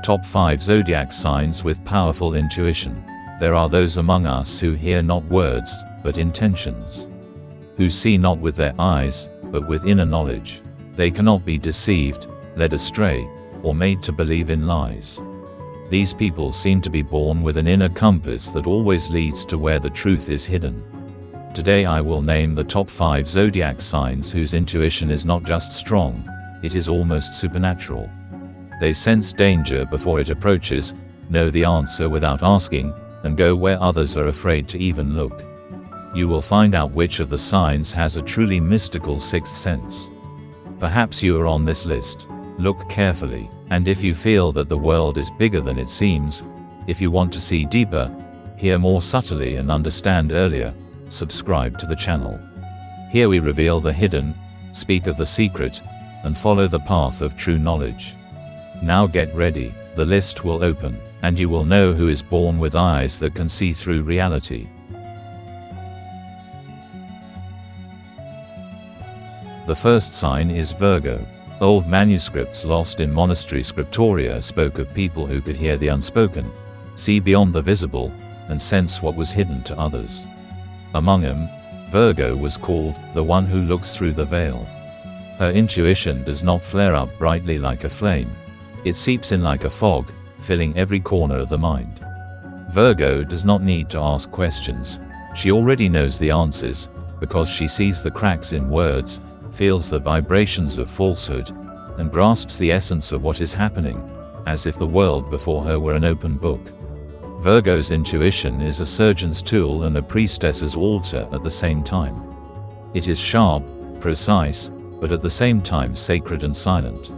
Top 5 Zodiac Signs with Powerful Intuition. There are those among us who hear not words, but intentions. Who see not with their eyes, but with inner knowledge. They cannot be deceived, led astray, or made to believe in lies. These people seem to be born with an inner compass that always leads to where the truth is hidden. Today I will name the top 5 zodiac signs whose intuition is not just strong, it is almost supernatural. They sense danger before it approaches, know the answer without asking, and go where others are afraid to even look. You will find out which of the signs has a truly mystical sixth sense. Perhaps you are on this list. Look carefully, and if you feel that the world is bigger than it seems, if you want to see deeper, hear more subtly and understand earlier, subscribe to the channel. Here we reveal the hidden, speak of the secret, and follow the path of true knowledge. Now get ready, the list will open, and you will know who is born with eyes that can see through reality. The first sign is Virgo. Old manuscripts lost in monastery scriptoria spoke of people who could hear the unspoken, see beyond the visible, and sense what was hidden to others. Among them, Virgo was called the one who looks through the veil. Her intuition does not flare up brightly like a flame. It seeps in like a fog, filling every corner of the mind. Virgo does not need to ask questions. She already knows the answers, because she sees the cracks in words, feels the vibrations of falsehood, and grasps the essence of what is happening, as if the world before her were an open book. Virgo's intuition is a surgeon's tool and a priestess's altar at the same time. It is sharp, precise, but at the same time sacred and silent.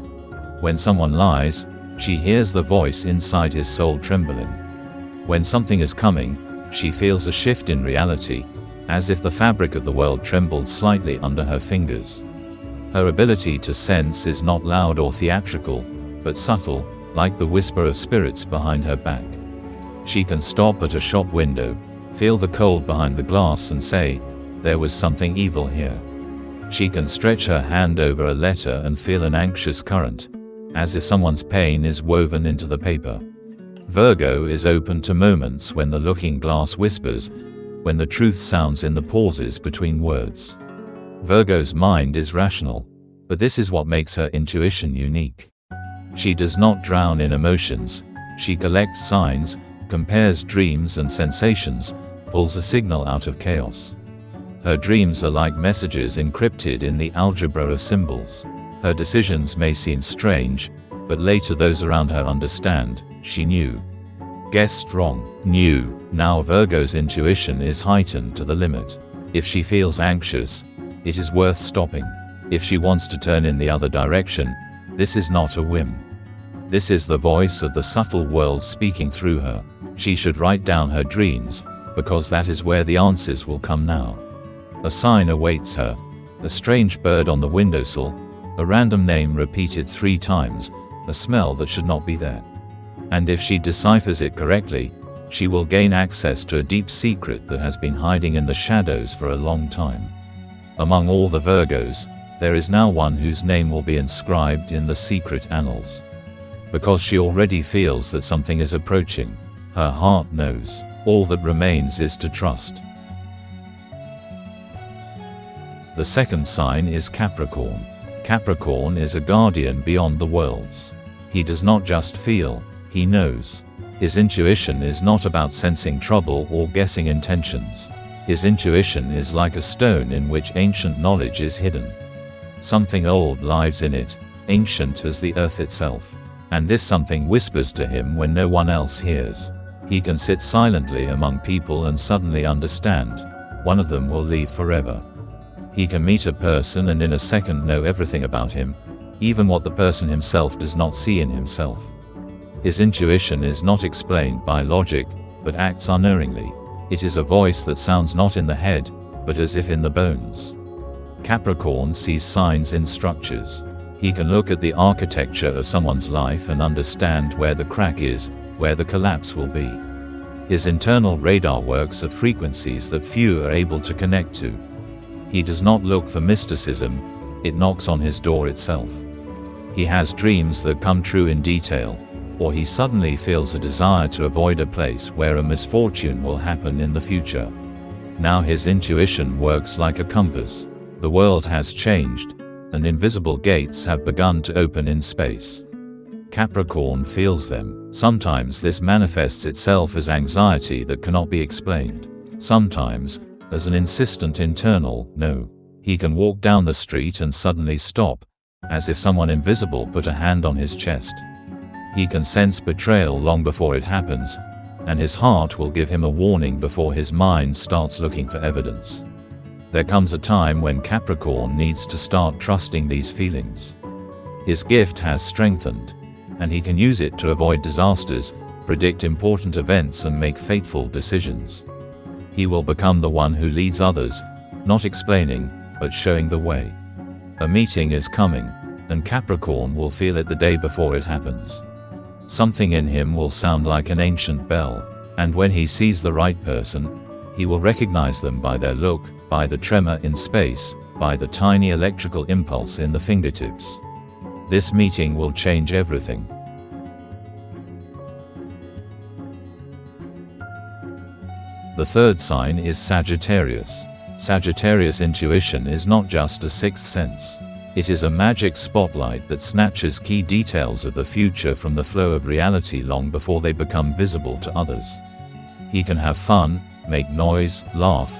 When someone lies, she hears the voice inside his soul trembling. When something is coming, she feels a shift in reality, as if the fabric of the world trembled slightly under her fingers. Her ability to sense is not loud or theatrical, but subtle, like the whisper of spirits behind her back. She can stop at a shop window, feel the cold behind the glass and say, "There was something evil here." She can stretch her hand over a letter and feel an anxious current, as if someone's pain is woven into the paper. Virgo is open to moments when the looking glass whispers, when the truth sounds in the pauses between words. Virgo's mind is rational, but this is what makes her intuition unique. She does not drown in emotions, she collects signs, compares dreams and sensations, pulls a signal out of chaos. Her dreams are like messages encrypted in the algebra of symbols. Her decisions may seem strange, but later those around her understand, she knew. Guessed wrong, knew. Now Virgo's intuition is heightened to the limit. If she feels anxious, it is worth stopping. If she wants to turn in the other direction, this is not a whim. This is the voice of the subtle world speaking through her. She should write down her dreams, because that is where the answers will come now. A sign awaits her. A strange bird on the windowsill, a random name repeated 3 times, a smell that should not be there. And if she deciphers it correctly, she will gain access to a deep secret that has been hiding in the shadows for a long time. Among all the Virgos, there is now one whose name will be inscribed in the secret annals. Because she already feels that something is approaching, her heart knows. All that remains is to trust. The second sign is Capricorn. Capricorn is a guardian beyond the worlds. He does not just feel, he knows. His intuition is not about sensing trouble or guessing intentions. His intuition is like a stone in which ancient knowledge is hidden. Something old lives in it, ancient as the earth itself. And this something whispers to him when no one else hears. He can sit silently among people and suddenly understand. One of them will leave forever. He can meet a person and in a second know everything about him, even what the person himself does not see in himself. His intuition is not explained by logic, but acts unerringly. It is a voice that sounds not in the head, but as if in the bones. Capricorn sees signs in structures. He can look at the architecture of someone's life and understand where the crack is, where the collapse will be. His internal radar works at frequencies that few are able to connect to. He does not look for mysticism, it knocks on his door itself. He has dreams that come true in detail, or he suddenly feels a desire to avoid a place where a misfortune will happen in the future. Now his intuition works like a compass. The world has changed, and invisible gates have begun to open in space. Capricorn feels them. Sometimes this manifests itself as anxiety that cannot be explained. Sometimes, as an insistent internal no. He can walk down the street and suddenly stop, as if someone invisible put a hand on his chest. He can sense betrayal long before it happens, and his heart will give him a warning before his mind starts looking for evidence. There comes a time when Capricorn needs to start trusting these feelings. His gift has strengthened, and he can use it to avoid disasters, predict important events and make fateful decisions. He will become the one who leads others, not explaining, but showing the way. A meeting is coming, and Capricorn will feel it the day before it happens. Something in him will sound like an ancient bell, and when he sees the right person, he will recognize them by their look, by the tremor in space, by the tiny electrical impulse in the fingertips. This meeting will change everything. The third sign is Sagittarius. Sagittarius intuition is not just a sixth sense. It is a magic spotlight that snatches key details of the future from the flow of reality long before they become visible to others. He can have fun, make noise, laugh,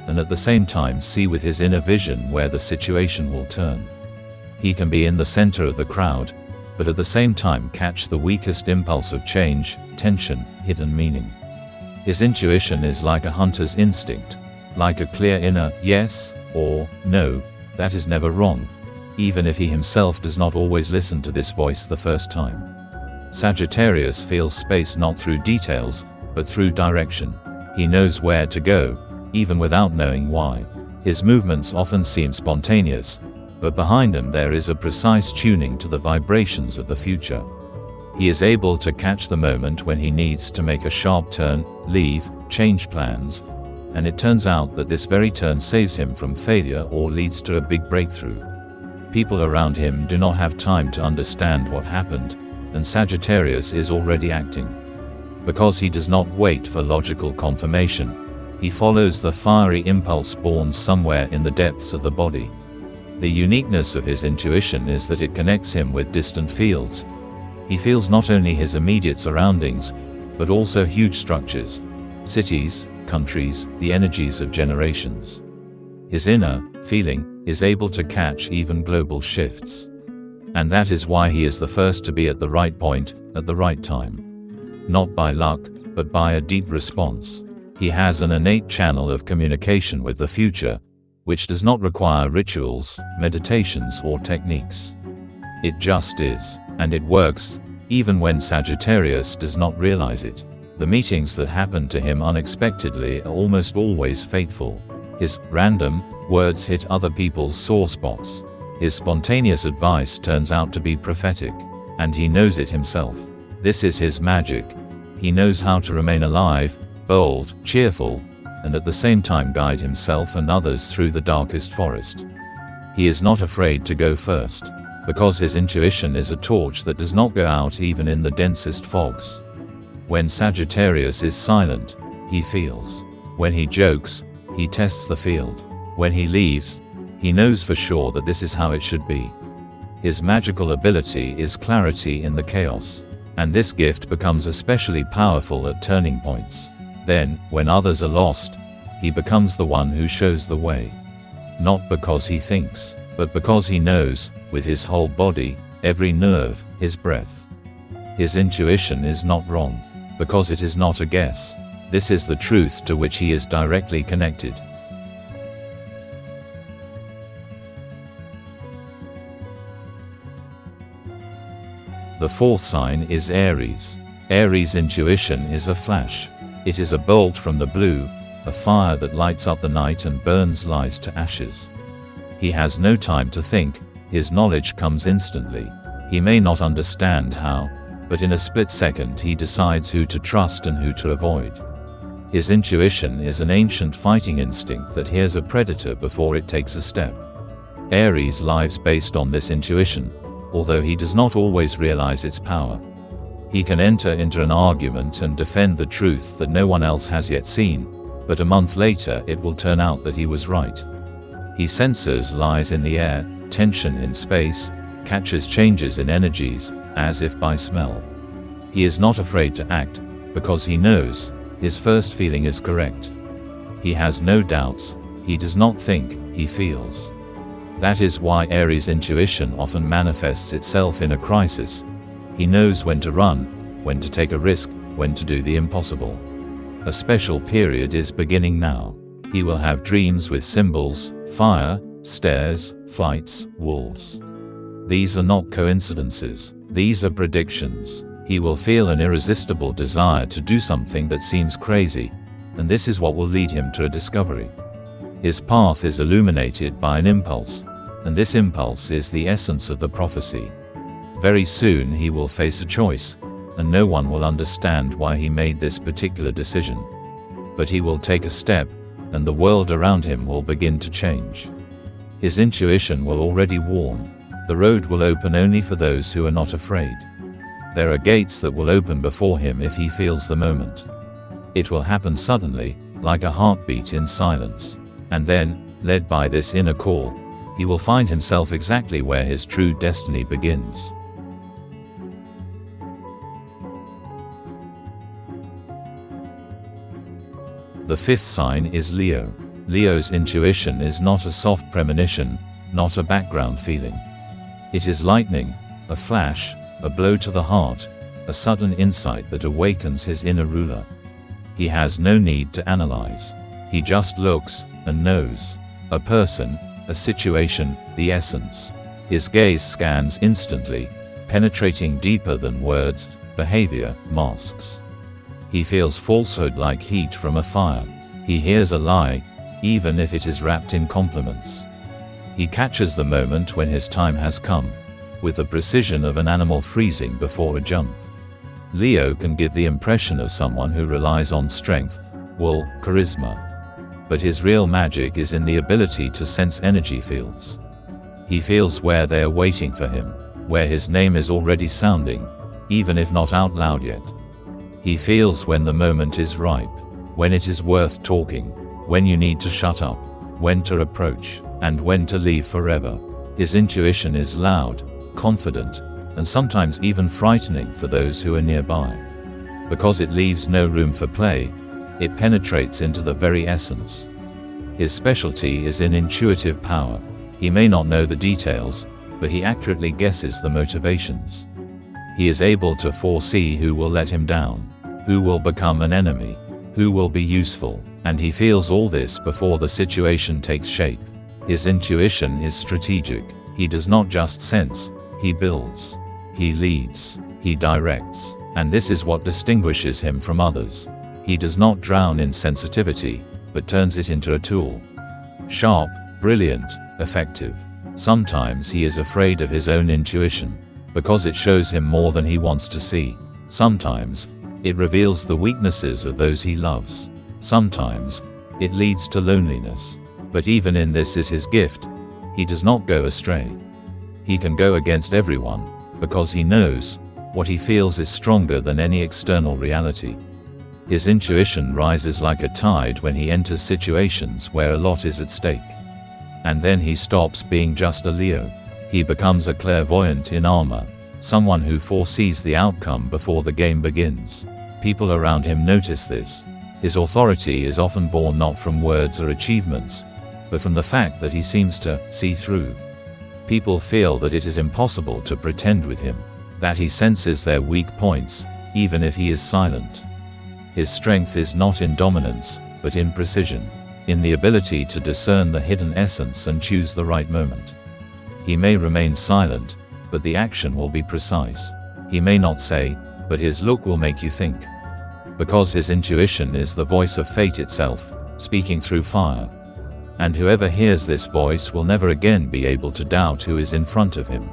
and at the same time see with his inner vision where the situation will turn. He can be in the center of the crowd, but at the same time catch the weakest impulse of change, tension, hidden meaning. His intuition is like a hunter's instinct, like a clear inner yes or no that is never wrong, even if he himself does not always listen to this voice the first time. Sagittarius feels space not through details, but through direction. He knows where to go, even without knowing why. His movements often seem spontaneous, but behind them there is a precise tuning to the vibrations of the future. He is able to catch the moment when he needs to make a sharp turn, leave, change plans, and it turns out that this very turn saves him from failure or leads to a big breakthrough. People around him do not have time to understand what happened, and Sagittarius is already acting. Because he does not wait for logical confirmation, he follows the fiery impulse born somewhere in the depths of the body. The uniqueness of his intuition is that it connects him with distant fields. He feels not only his immediate surroundings, but also huge structures, cities, countries, the energies of generations. His inner feeling is able to catch even global shifts. And that is why he is the first to be at the right point, at the right time. Not by luck, but by a deep response. He has an innate channel of communication with the future, which does not require rituals, meditations or techniques. It just is, and it works, even when Sagittarius does not realize it. The meetings that happen to him unexpectedly are almost always fateful. His random words hit other people's sore spots. His spontaneous advice turns out to be prophetic, and he knows it himself. This is his magic. He knows how to remain alive, bold, cheerful, and at the same time guide himself and others through the darkest forest. He is not afraid to go first, because his intuition is a torch that does not go out even in the densest fogs. When Sagittarius is silent, he feels. When he jokes, he tests the field. When he leaves, he knows for sure that this is how it should be. His magical ability is clarity in the chaos, and this gift becomes especially powerful at turning points. Then, when others are lost, he becomes the one who shows the way. Not because he thinks, but because he knows, with his whole body, every nerve, his breath. His intuition is not wrong, because it is not a guess. This is the truth to which he is directly connected. The fourth sign is Aries. Aries' intuition is a flash. It is a bolt from the blue, a fire that lights up the night and burns lies to ashes. He has no time to think, his knowledge comes instantly. He may not understand how, but in a split second he decides who to trust and who to avoid. His intuition is an ancient fighting instinct that hears a predator before it takes a step. Aries lives based on this intuition, although he does not always realize its power. He can enter into an argument and defend the truth that no one else has yet seen, but a month later it will turn out that he was right. He senses lies in the air, tension in space, catches changes in energies, as if by smell. He is not afraid to act, because he knows his first feeling is correct. He has no doubts, he does not think, he feels. That is why Aries' intuition often manifests itself in a crisis. He knows when to run, when to take a risk, when to do the impossible. A special period is beginning now. He will have dreams with symbols, fire, stairs, flights, wolves. These are not coincidences, these are predictions. He will feel an irresistible desire to do something that seems crazy, and this is what will lead him to a discovery. His path is illuminated by an impulse, and this impulse is the essence of the prophecy. Very soon he will face a choice, and no one will understand why he made this particular decision. But he will take a step, and the world around him will begin to change. His intuition will already warn. The road will open only for those who are not afraid. There are gates that will open before him if he feels the moment. It will happen suddenly, like a heartbeat in silence. And then, led by this inner call, he will find himself exactly where his true destiny begins. The fifth sign is Leo. Leo's intuition is not a soft premonition, not a background feeling. It is lightning, a flash, a blow to the heart, a sudden insight that awakens his inner ruler. He has no need to analyze. He just looks and knows. A person, a situation, the essence. His gaze scans instantly, penetrating deeper than words, behavior, masks. He feels falsehood like heat from a fire. He hears a lie, even if it is wrapped in compliments. He catches the moment when his time has come, with the precision of an animal freezing before a jump. Leo can give the impression of someone who relies on strength, will, charisma. But his real magic is in the ability to sense energy fields. He feels where they are waiting for him, where his name is already sounding, even if not out loud yet. He feels when the moment is ripe, when it is worth talking, when you need to shut up, when to approach, and when to leave forever. His intuition is loud, confident, and sometimes even frightening for those who are nearby. Because it leaves no room for play, it penetrates into the very essence. His specialty is in intuitive power. He may not know the details, but he accurately guesses the motivations. He is able to foresee who will let him down, who will become an enemy, who will be useful, and he feels all this before the situation takes shape. His intuition is strategic. He does not just sense, he builds. He leads, he directs, and this is what distinguishes him from others. He does not drown in sensitivity, but turns it into a tool. Sharp, brilliant, effective. Sometimes he is afraid of his own intuition, because it shows him more than he wants to see. Sometimes, it reveals the weaknesses of those he loves. Sometimes, it leads to loneliness. But even in this is his gift. He does not go astray. He can go against everyone, because he knows, what he feels is stronger than any external reality. His intuition rises like a tide when he enters situations where a lot is at stake. And then he stops being just a Leo. He becomes a clairvoyant in armor, someone who foresees the outcome before the game begins. People around him notice this. His authority is often born not from words or achievements, but from the fact that he seems to see through. People feel that it is impossible to pretend with him, that he senses their weak points, even if he is silent. His strength is not in dominance, but in precision, in the ability to discern the hidden essence and choose the right moment. He may remain silent, but the action will be precise. He may not say, but his look will make you think. Because his intuition is the voice of fate itself, speaking through fire. And whoever hears this voice will never again be able to doubt who is in front of him.